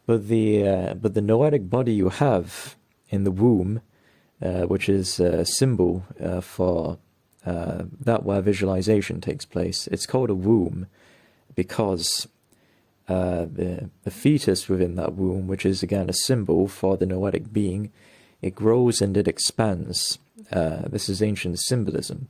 but the noetic body you have in the womb, which is a symbol for that where visualization takes place, it's called a womb because the fetus within that womb, which is again a symbol for the noetic being, it grows and it expands. This is ancient symbolism.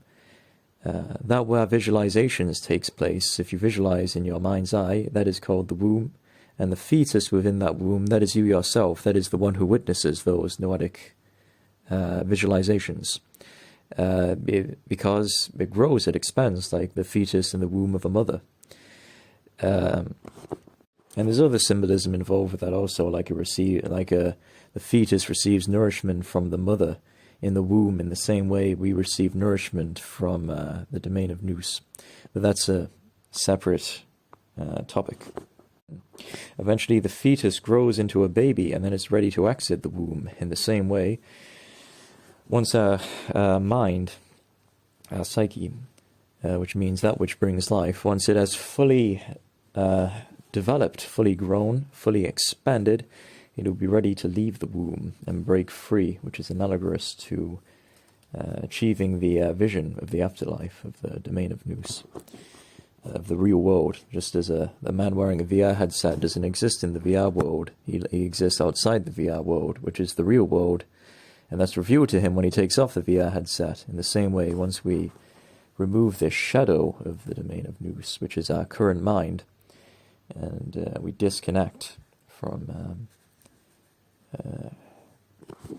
That where visualizations takes place, if you visualize in your mind's eye, that is called the womb. And the fetus within that womb, that is you yourself, that is the one who witnesses those noetic visualizations. Because it grows, it expands like the fetus in the womb of a mother. And there's other symbolism involved with that also, like the fetus receives nourishment from the mother in the womb in the same way we receive nourishment from the domain of nous. But that's a separate topic. Eventually the fetus grows into a baby and then it's ready to exit the womb. In the same way, once our mind, our psyche, which means that which brings life, once it has fully developed, fully grown, fully expanded, it will be ready to leave the womb and break free, which is analogous to achieving the vision of the afterlife, of the domain of nous, of the real world. Just as a man wearing a VR headset doesn't exist in the VR world, he exists outside the VR world, which is the real world, and that's revealed to him when he takes off the VR headset. In the same way, once we remove this shadow of the domain of nous, which is our current mind, and we disconnect from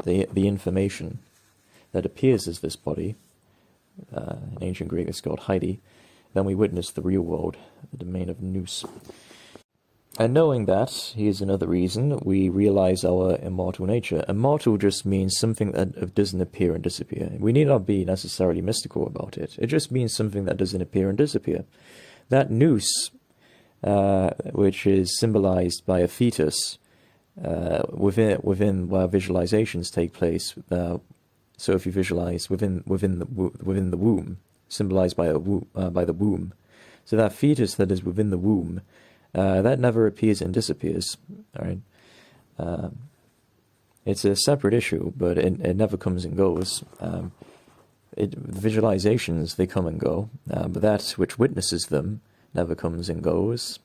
the information that appears as this body, in ancient Greek it's called Heidi, then we witness the real world, the domain of nous. And knowing that, here's another reason, we realize our immortal nature. Immortal just means something that doesn't appear and disappear. We need not be necessarily mystical about it. It just means something that doesn't appear and disappear. That nous, which is symbolized by a fetus, within where visualizations take place. So if you visualize within the womb, symbolized by the womb, so that fetus that is within the womb, that never appears and disappears. All right, it's a separate issue, but it never comes and goes. Visualizations, they come and go, but that which witnesses them never comes and goes.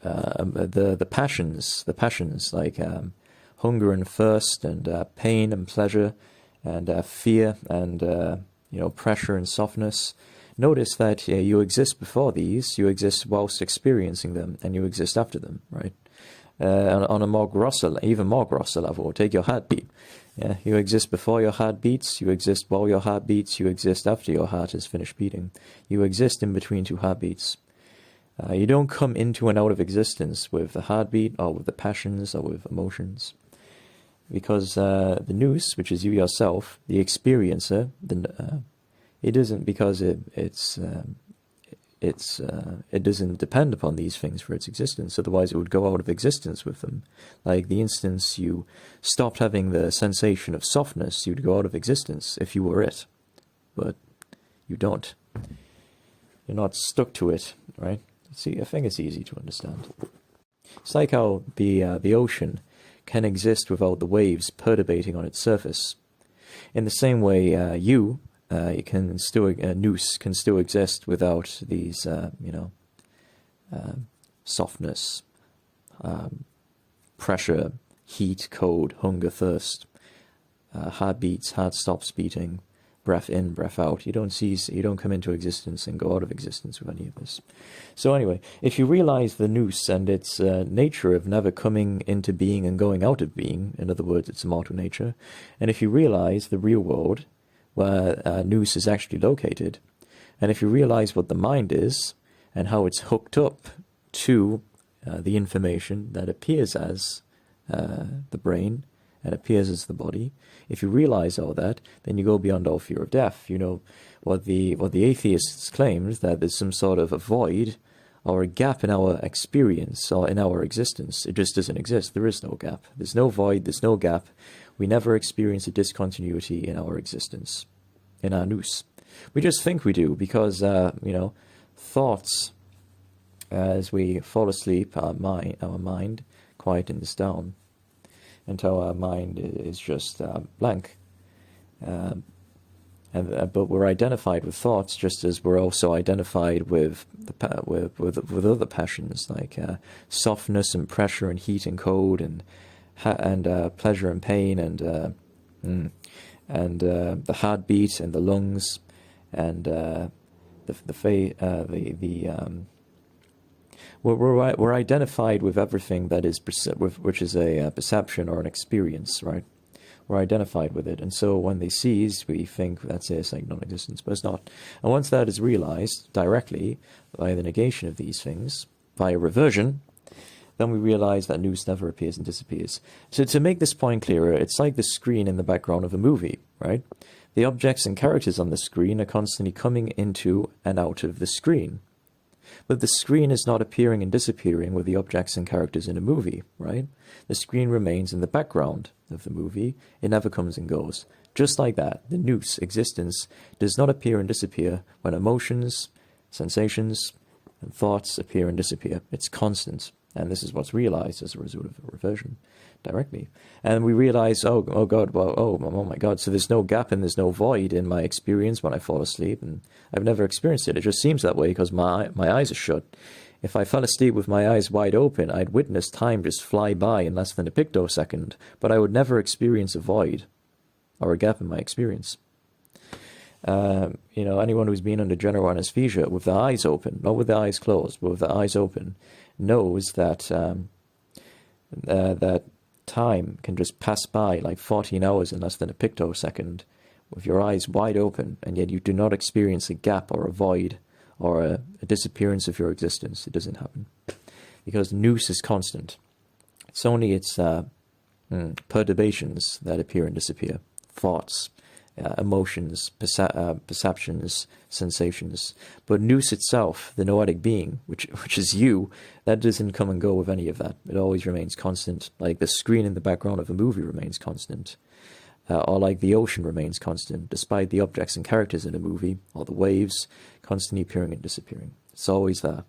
The passions like hunger and thirst, and pain and pleasure, and fear, and pressure and softness. Notice that you exist before these, you exist whilst experiencing them, and you exist after them, right? On a even more grosser level, take your heartbeat. Yeah, you exist before your heart beats, you exist while your heart beats, you exist after your heart has finished beating. You exist in between two heartbeats. You don't come into and out of existence with the heartbeat, or with the passions, or with emotions. Because the nous, which is you yourself, the experiencer, it isn't because it doesn't depend upon these things for its existence, otherwise it would go out of existence with them. Like the instance you stopped having the sensation of softness, you'd go out of existence if you were it. But you don't. You're not stuck to it, right? See, I think it's easy to understand. It's like how the ocean can exist without the waves perturbating on its surface. In the same way, nous can still exist without these, softness, pressure, heat, cold, hunger, thirst, heart beats, heart stops beating, breath in, breath out. You don't come into existence and go out of existence with any of this. So anyway, if you realize the nous and its nature of never coming into being and going out of being, in other words, its immortal nature, and if you realize the real world, where nous is actually located, and if you realize what the mind is, and how it's hooked up to the information that appears as the brain, and appears as the body, if you realize all that, then you go beyond all fear of death. You know, what the atheists claim is that there's some sort of a void or a gap in our experience or in our existence. It just doesn't exist. There is no gap. There's no void, there's no gap. We never experience a discontinuity in our existence, in our nous. We just think we do because, thoughts as we fall asleep, our mind quietens down until our mind is just blank. But we're identified with thoughts, just as we're also identified with with other passions, like softness and pressure and heat and cold and pleasure and pain and the heartbeat and the lungs and we're identified with everything that is which is a perception or an experience, right? We're identified with it, and so when they cease, we think that's it, it's like non-existence, but it's not. And once that is realized directly by the negation of these things, via reversion, then we realize that nous never appears and disappears. So to make this point clearer, it's like the screen in the background of a movie, right? The objects and characters on the screen are constantly coming into and out of the screen. But the screen is not appearing and disappearing with the objects and characters in a movie, right? The screen remains in the background of the movie. It never comes and goes. Just like that, the nous, existence, does not appear and disappear when emotions, sensations, and thoughts appear and disappear. It's constant. And this is what's realized as a result of reversion directly. And we realize, oh God, well, oh my God, so there's no gap and there's no void in my experience when I fall asleep. And I've never experienced it. It just seems that way because my eyes are shut. If I fell asleep with my eyes wide open, I'd witness time just fly by in less than a pictosecond, but I would never experience a void or a gap in my experience. Anyone who's been under general anesthesia with their eyes open, not with their eyes closed, but with their eyes open, knows that that time can just pass by like 14 hours in less than a pictosecond with your eyes wide open, and yet you do not experience a gap or a void or a disappearance of your existence. It doesn't happen because nous is constant. It's only its perturbations that appear and disappear, thoughts, emotions, perceptions, sensations. But nous itself, the noetic being, which is you, that doesn't come and go with any of that. It always remains constant, like the screen in the background of a movie remains constant, or like the ocean remains constant, despite the objects and characters in a movie, or the waves constantly appearing and disappearing. It's always there.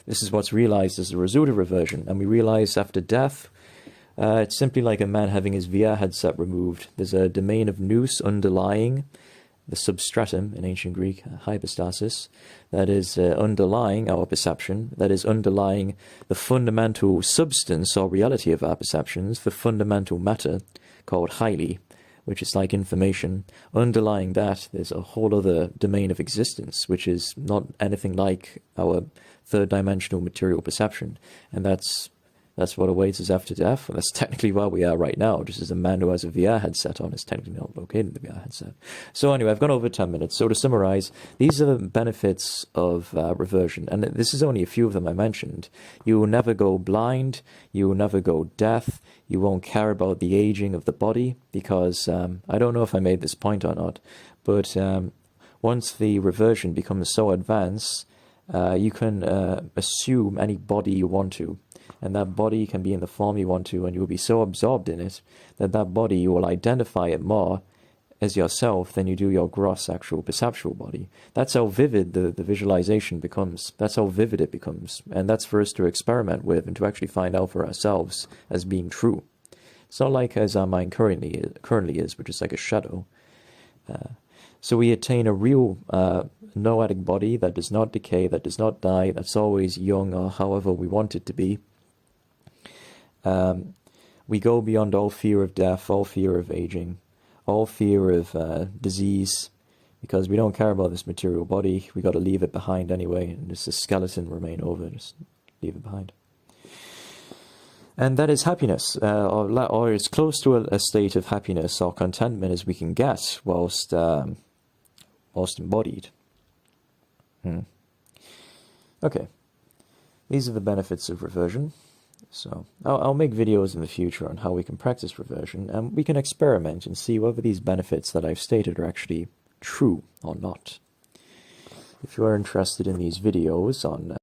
This is what's realized as a result of reversion, and we realize after death, it's simply like a man having his VR headset removed. There's a domain of nous underlying the substratum in ancient Greek, hypostasis, that is underlying our perception, that is underlying the fundamental substance or reality of our perceptions, the fundamental matter called hyli, which is like information. Underlying that, there's a whole other domain of existence, which is not anything like our third-dimensional material perception, and that's what awaits us after death. And that's technically where we are right now, just as a man who has a VR headset on is technically not located in the VR headset. So anyway, I've gone over 10 minutes. So to summarize, these are the benefits of reversion. And this is only a few of them I mentioned. You will never go blind. You will never go deaf. You won't care about the aging of the body because, I don't know if I made this point or not, but once the reversion becomes so advanced, you can assume any body you want to. And that body can be in the form you want to, and you will be so absorbed in it that that body, you will identify it more as yourself than you do your gross, actual, perceptual body. That's how vivid the visualization becomes. That's how vivid it becomes. And that's for us to experiment with and to actually find out for ourselves as being true. It's not like as our mind currently is, which is like a shadow. So we attain a real noetic body that does not decay, that does not die, that's always young or however we want it to be. We go beyond all fear of death, all fear of aging, all fear of disease, because we don't care about this material body. We got to leave it behind anyway, and just a skeleton remain over, just leave it behind. And that is happiness, or as close to a state of happiness or contentment as we can get whilst embodied. Okay, these are the benefits of reversion. So I'll make videos in the future on how we can practice reversion, and we can experiment and see whether these benefits that I've stated are actually true or not. If you are interested in these videos on